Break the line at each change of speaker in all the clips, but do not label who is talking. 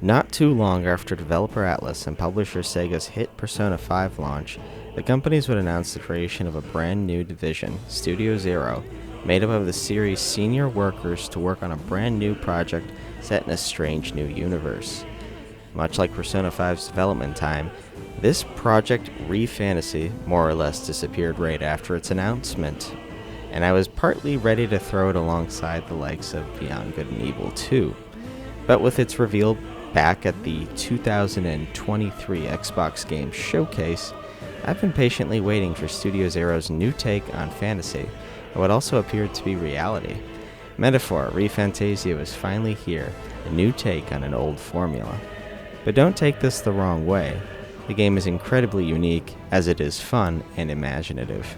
Not too long after developer Atlas and publisher Sega's hit Persona 5 launch, the companies would announce the creation of a brand new division, Studio Zero, made up of the series' senior workers to work on a brand new project set in a strange new universe. Much like Persona 5's development time, this project ReFantazio more or less disappeared right after its announcement, and I was partly ready to throw it alongside the likes of Beyond Good and Evil 2. But with its reveal back at the 2023 Xbox Game Showcase, I've been patiently waiting for Studio Zero's new take on fantasy, and what also appeared to be reality. Metaphor, ReFantazio is finally here, a new take on an old formula. But don't take this the wrong way. The game is incredibly unique, as it is fun and imaginative.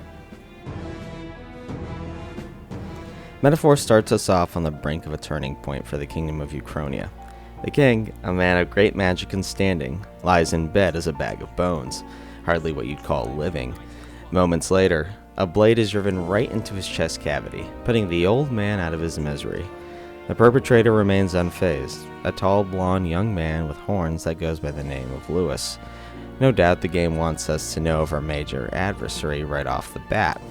Metaphor starts us off on the brink of a turning point for the Kingdom of Uchronia. The king, a man of great magic and standing, lies in bed as a bag of bones, hardly what you'd call living. Moments later, a blade is driven right into his chest cavity, putting the old man out of his misery. The perpetrator remains unfazed, a tall, blonde young man with horns that goes by the name of Lewis. No doubt the game wants us to know of our major adversary right off the bat.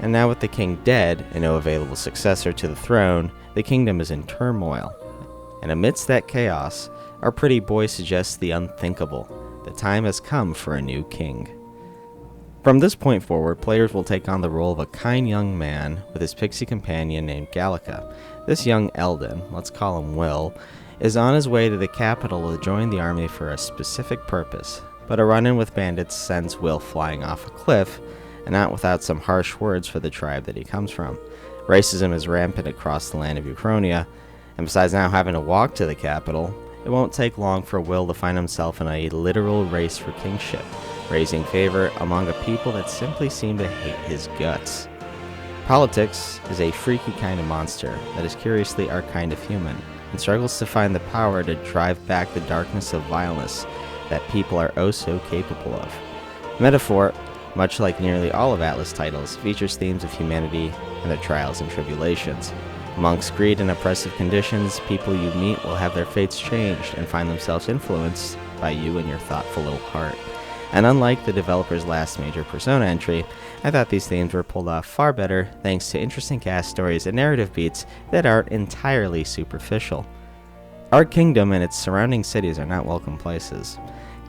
And now with the king dead and no available successor to the throne, the kingdom is in turmoil. And amidst that chaos, our pretty boy suggests the unthinkable. The time has come for a new king. From this point forward, players will take on the role of a kind young man with his pixie companion named Gallica. This young Eldon, let's call him Will, is on his way to the capital to join the army for a specific purpose, but a run-in with bandits sends Will flying off a cliff, and not without some harsh words for the tribe that he comes from. Racism is rampant across the land of Uchronia, and besides now having to walk to the capital, it won't take long for Will to find himself in a literal race for kingship, raising favor among a people that simply seem to hate his guts. Politics is a freaky kind of monster that is curiously our kind of human, and struggles to find the power to drive back the darkness of vileness that people are oh so capable of. Metaphor, much like nearly all of Atlas titles, features themes of humanity and their trials and tribulations. Amongst greed and oppressive conditions, people you meet will have their fates changed and find themselves influenced by you and your thoughtful little heart. And unlike the developer's last major Persona entry, I thought these themes were pulled off far better thanks to interesting cast stories and narrative beats that aren't entirely superficial. Our kingdom and its surrounding cities are not welcome places,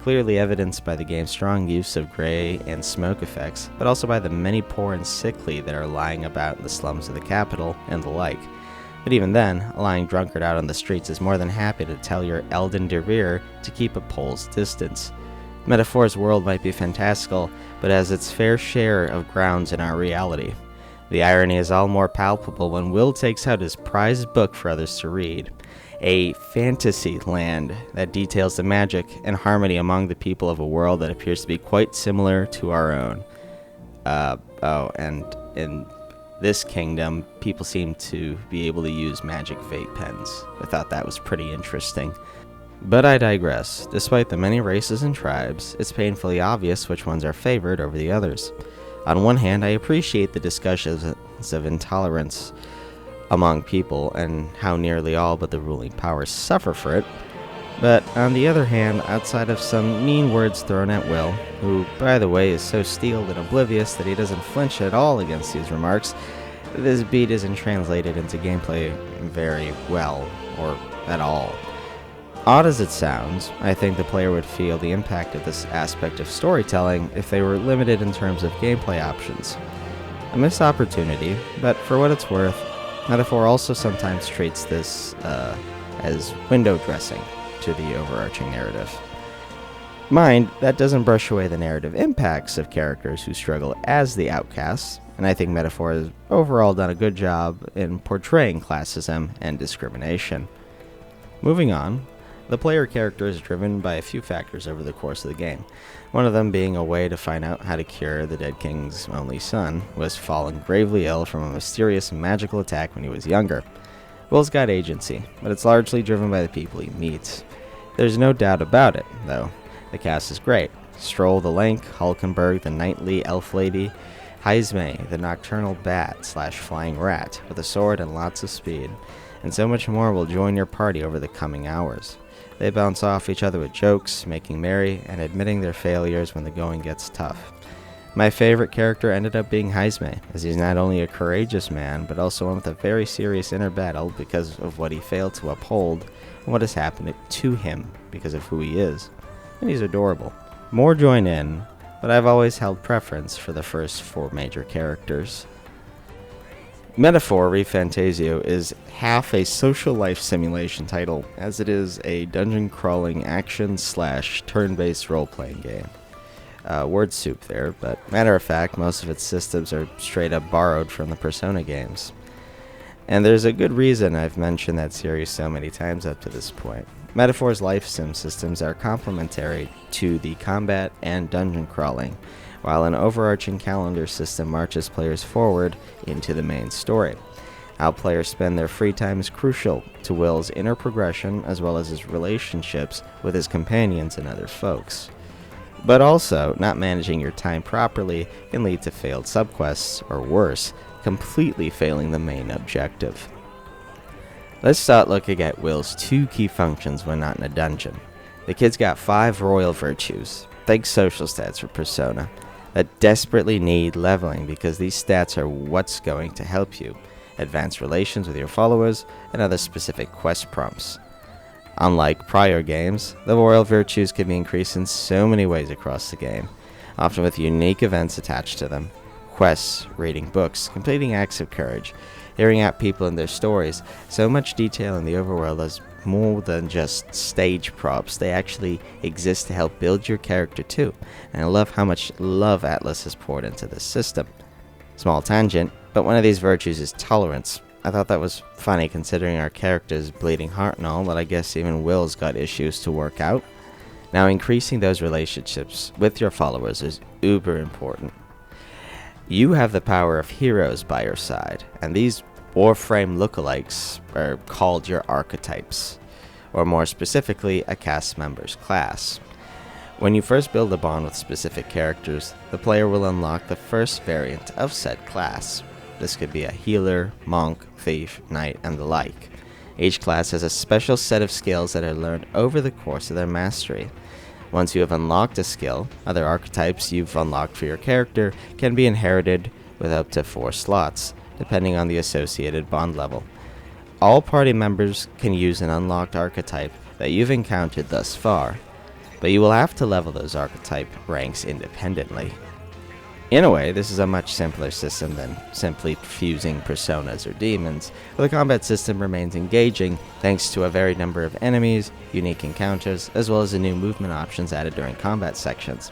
clearly evidenced by the game's strong use of gray and smoke effects, but also by the many poor and sickly that are lying about in the slums of the capital and the like. But even then, a lying drunkard out on the streets is more than happy to tell your Elden Derveer to keep a pole's distance. Metaphor's world might be fantastical, but has its fair share of grounds in our reality. The irony is all more palpable when Will takes out his prized book for others to read. A fantasy land that details the magic and harmony among the people of a world that appears to be quite similar to our own. And in this kingdom, people seem to be able to use magic fate pens. I thought that was pretty interesting. But I digress. Despite the many races and tribes, it's painfully obvious which ones are favored over the others. On one hand, I appreciate the discussions of intolerance among people and how nearly all but the ruling powers suffer for it. But on the other hand, outside of some mean words thrown at Will, who, by the way, is so steeled and oblivious that he doesn't flinch at all against these remarks, this beat isn't translated into gameplay very well, or at all. Odd as it sounds, I think the player would feel the impact of this aspect of storytelling if they were limited in terms of gameplay options. A missed opportunity, but for what it's worth, Metaphor also sometimes treats this as window dressing to the overarching narrative. Mind, that doesn't brush away the narrative impacts of characters who struggle as the outcasts, and I think Metaphor has overall done a good job in portraying classism and discrimination. Moving on, the player character is driven by a few factors over the course of the game, one of them being a way to find out how to cure the dead king's only son, who has fallen gravely ill from a mysterious magical attack when he was younger. Will's got agency, but it's largely driven by the people he meets. There's no doubt about it, though. The cast is great. Stroll the Link, Hulkenberg the knightly elf lady, Hussameddin the nocturnal bat/flying rat with a sword and lots of speed, and so much more will join your party over the coming hours. They bounce off each other with jokes, making merry, and admitting their failures when the going gets tough. My favorite character ended up being Hussameddin, as he's not only a courageous man, but also one with a very serious inner battle because of what he failed to uphold and what has happened to him because of who he is. And he's adorable. More join in, but I've always held preference for the first 4 major characters. Metaphor ReFantazio is half a social life simulation title, as it is a dungeon crawling action / turn-based role-playing game. Word soup there, but matter of fact, most of its systems are straight up borrowed from the Persona games. And there's a good reason I've mentioned that series so many times up to this point. Metaphor's life sim systems are complementary to the combat and dungeon crawling, while an overarching calendar system marches players forward into the main story. How players spend their free time is crucial to Will's inner progression as well as his relationships with his companions and other folks. But also, not managing your time properly can lead to failed subquests, or worse, completely failing the main objective. Let's start looking at Will's 2 key functions when not in a dungeon. The kid's got 5 royal virtues, think social stats for Persona, that desperately need leveling because these stats are what's going to help you advance relations with your followers and other specific quest prompts. Unlike prior games, the royal virtues can be increased in so many ways across the game, often with unique events attached to them. Quests, reading books, completing acts of courage, hearing out people and their stories. So much detail in the overworld is more than just stage props. They actually exist to help build your character too, and I love how much love Atlas has poured into this system. Small tangent, but one of these virtues is tolerance. I thought that was funny considering our character's bleeding heart and all, but I guess even Will's got issues to work out. Now, increasing those relationships with your followers is uber important. You have the power of heroes by your side, and these Warframe lookalikes are called your archetypes, or more specifically, a cast member's class. When you first build a bond with specific characters, the player will unlock the first variant of said class. This could be a healer, monk, thief, knight, and the like. Each class has a special set of skills that are learned over the course of their mastery. Once you have unlocked a skill, other archetypes you've unlocked for your character can be inherited with up to 4 slots, depending on the associated bond level. All party members can use an unlocked archetype that you've encountered thus far, but you will have to level those archetype ranks independently. In a way, this is a much simpler system than simply fusing personas or demons, but the combat system remains engaging thanks to a varied number of enemies, unique encounters, as well as the new movement options added during combat sections.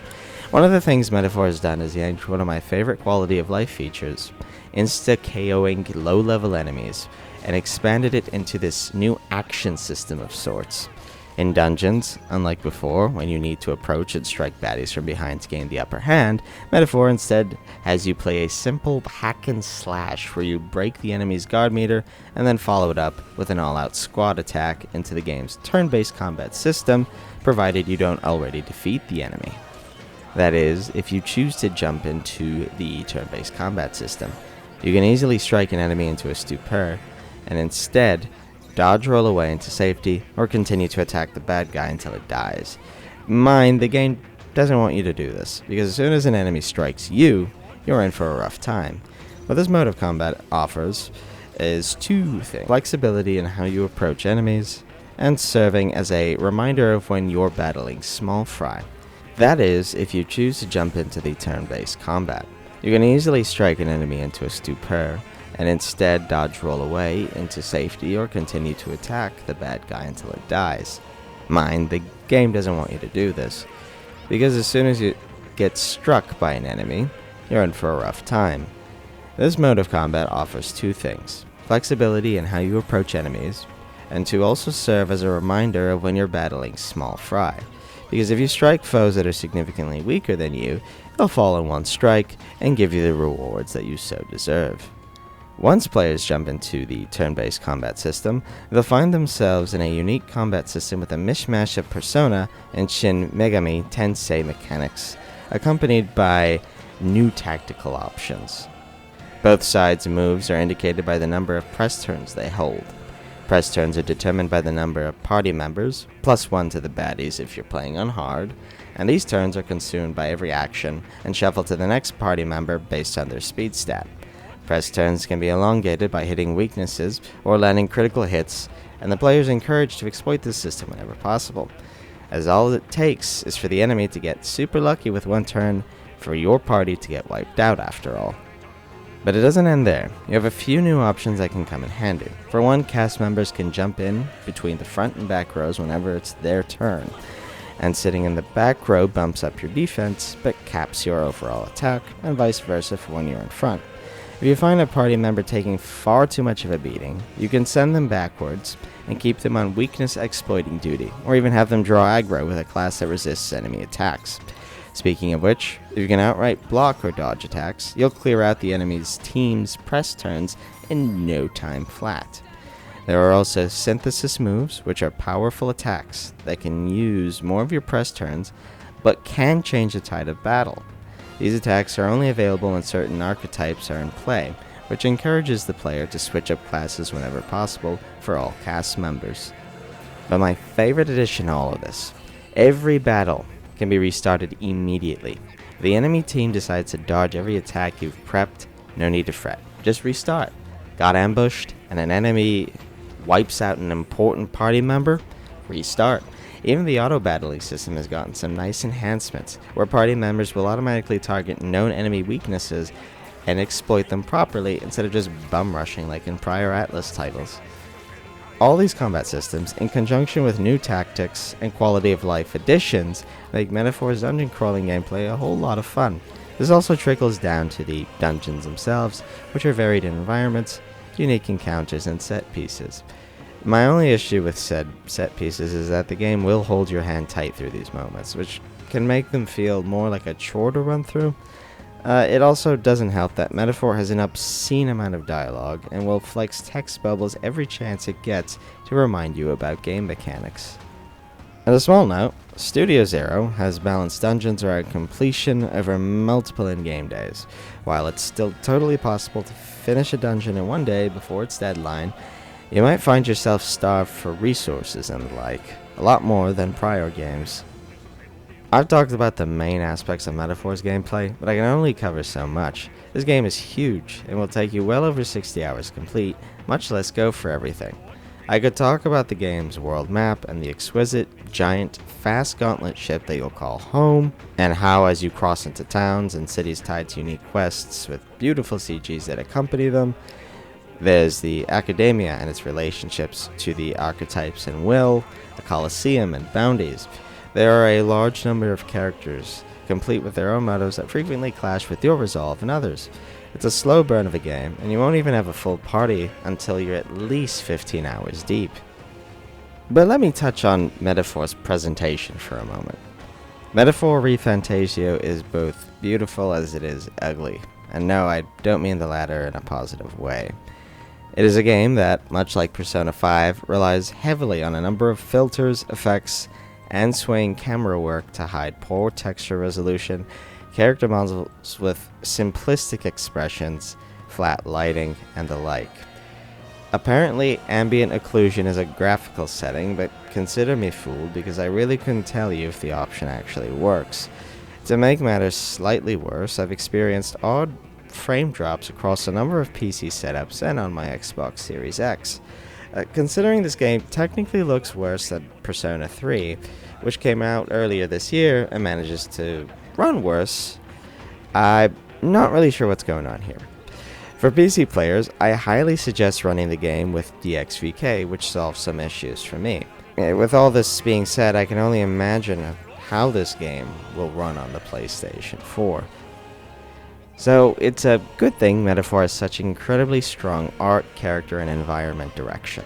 One of the things Metaphor has done is yanked one of my favorite quality of life features, insta-KOing low-level enemies, and expanded it into this new action system of sorts. In dungeons, unlike before, when you need to approach and strike baddies from behind to gain the upper hand, Metaphor instead has you play a simple hack and slash where you break the enemy's guard meter and then follow it up with an all-out squad attack into the game's turn-based combat system, provided you don't already defeat the enemy. That is, if you choose to jump into the turn-based combat system, you can easily strike an enemy into a stupor, and instead dodge roll away into safety, or continue to attack the bad guy until it dies. Mind, the game doesn't want you to do this, because as soon as an enemy strikes you, you're in for a rough time. What this mode of combat offers is 2 things: flexibility in how you approach enemies, and serving as a reminder of when you're battling small fry. That is, if you choose to jump into the turn-based combat, you can easily strike an enemy into a stupor, and instead dodge roll away into safety or continue to attack the bad guy until it dies. Mind, the game doesn't want you to do this, because as soon as you get struck by an enemy, you're in for a rough time. This mode of combat offers 2 things: flexibility in how you approach enemies, and to also serve as a reminder of when you're battling small fry, because if you strike foes that are significantly weaker than you, they'll fall in one strike and give you the rewards that you so deserve. Once players jump into the turn-based combat system, they'll find themselves in a unique combat system with a mishmash of Persona and Shin Megami Tensei mechanics, accompanied by new tactical options. Both sides' moves are indicated by the number of press turns they hold. Press turns are determined by the number of party members, +1 to the baddies if you're playing on hard, and these turns are consumed by every action and shuffle to the next party member based on their speed stat. Press turns can be elongated by hitting weaknesses or landing critical hits, and the player is encouraged to exploit this system whenever possible, as all it takes is for the enemy to get super lucky with one turn for your party to get wiped out after all. But it doesn't end there. You have a few new options that can come in handy. For one, cast members can jump in between the front and back rows whenever it's their turn, and sitting in the back row bumps up your defense but caps your overall attack, and vice versa for when you're in front. If you find a party member taking far too much of a beating, you can send them backwards and keep them on weakness exploiting duty, or even have them draw aggro with a class that resists enemy attacks. Speaking of which, if you can outright block or dodge attacks, you'll clear out the enemy's team's press turns in no time flat. There are also synthesis moves, which are powerful attacks that can use more of your press turns, but can change the tide of battle. These attacks are only available when certain archetypes are in play, which encourages the player to switch up classes whenever possible for all cast members. But my favorite addition to all of this, every battle can be restarted immediately. If the enemy team decides to dodge every attack you've prepped, no need to fret. Just restart. Got ambushed and an enemy wipes out an important party member? Restart. Even the auto-battling system has gotten some nice enhancements, where party members will automatically target known enemy weaknesses and exploit them properly instead of just bum rushing like in prior Atlas titles. All these combat systems, in conjunction with new tactics and quality of life additions, make Metaphor's dungeon crawling gameplay a whole lot of fun. This also trickles down to the dungeons themselves, which are varied in environments, unique encounters, and set pieces. My only issue with said set pieces is that the game will hold your hand tight through these moments, which can make them feel more like a chore to run through. It also doesn't help that Metaphor has an obscene amount of dialogue and will flex text bubbles every chance it gets to remind you about game mechanics. On a small note, Studio Zero has balanced dungeons around completion over multiple in-game days. While it's still totally possible to finish a dungeon in one day before its deadline, you might find yourself starved for resources and the like, a lot more than prior games. I've talked about the main aspects of Metaphor's gameplay, but I can only cover so much. This game is huge and will take you well over 60 hours complete, much less go for everything. I could talk about the game's world map and the exquisite, giant, fast gauntlet ship that you'll call home, and how as you cross into towns and cities tied to unique quests with beautiful CGs that accompany them, there's the Academia and its relationships to the archetypes and will, the Colosseum and bounties. There are a large number of characters, complete with their own motives that frequently clash with your resolve and others. It's a slow burn of a game, and you won't even have a full party until you're at least 15 hours deep. But let me touch on Metaphor's presentation for a moment. Metaphor ReFantazio is both beautiful as it is ugly, and no, I don't mean the latter in a positive way. It is a game that, much like Persona 5, relies heavily on a number of filters, effects, and swaying camera work to hide poor texture resolution, character models with simplistic expressions, flat lighting, and the like. Apparently, ambient occlusion is a graphical setting, but consider me fooled because I really couldn't tell you if the option actually works. To make matters slightly worse, I've experienced odd frame drops across a number of PC setups and on my Xbox Series X. Considering this game technically looks worse than Persona 3, which came out earlier this year and manages to run worse, I'm not really sure what's going on here. For PC players, I highly suggest running the game with DXVK, which solves some issues for me. With all this being said, I can only imagine how this game will run on the PlayStation 4. So it's a good thing Metaphor has such incredibly strong art, character, and environment direction.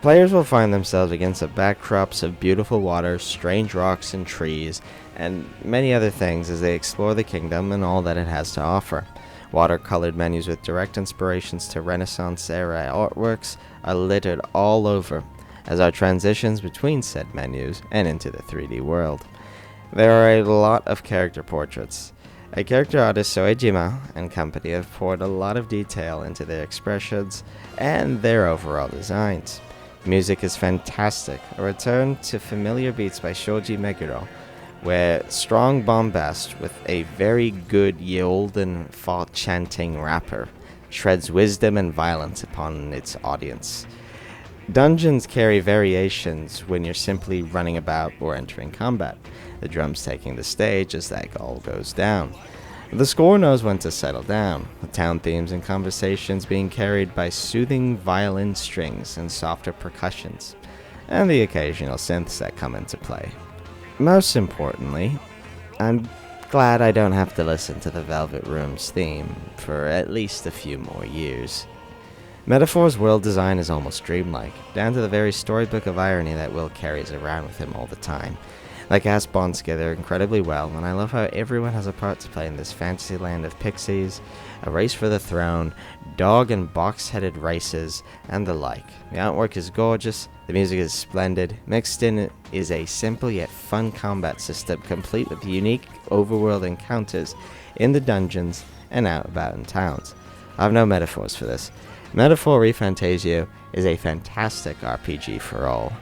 Players will find themselves against the backdrops of beautiful water, strange rocks and trees, and many other things as they explore the kingdom and all that it has to offer. Watercolored menus with direct inspirations to Renaissance-era artworks are littered all over, as are transitions between said menus and into the 3D world. There are a lot of character portraits, A character artist Soejima and company have poured a lot of detail into their expressions and their overall designs. Music is fantastic, a return to familiar beats by Shoji Meguro, where strong bombast with a very good Yeolden fall chanting rapper shreds wisdom and violence upon its audience. Dungeons carry variations when you're simply running about or entering combat, the drums taking the stage as that all goes down. The score knows when to settle down, with town themes and conversations being carried by soothing violin strings and softer percussions, and the occasional synths that come into play. Most importantly, I'm glad I don't have to listen to the Velvet Room's theme for at least a few more years. Metaphor's world design is almost dreamlike, down to the very storybook of irony that Will carries around with him all the time. The cast bonds together incredibly well, and I love how everyone has a part to play in this fantasy land of pixies, a race for the throne, dog and box-headed races, and the like. The artwork is gorgeous, the music is splendid, mixed in is a simple yet fun combat system complete with unique overworld encounters in the dungeons and out about in towns. I have no metaphors for this. Metaphor ReFantazio is a fantastic RPG for all.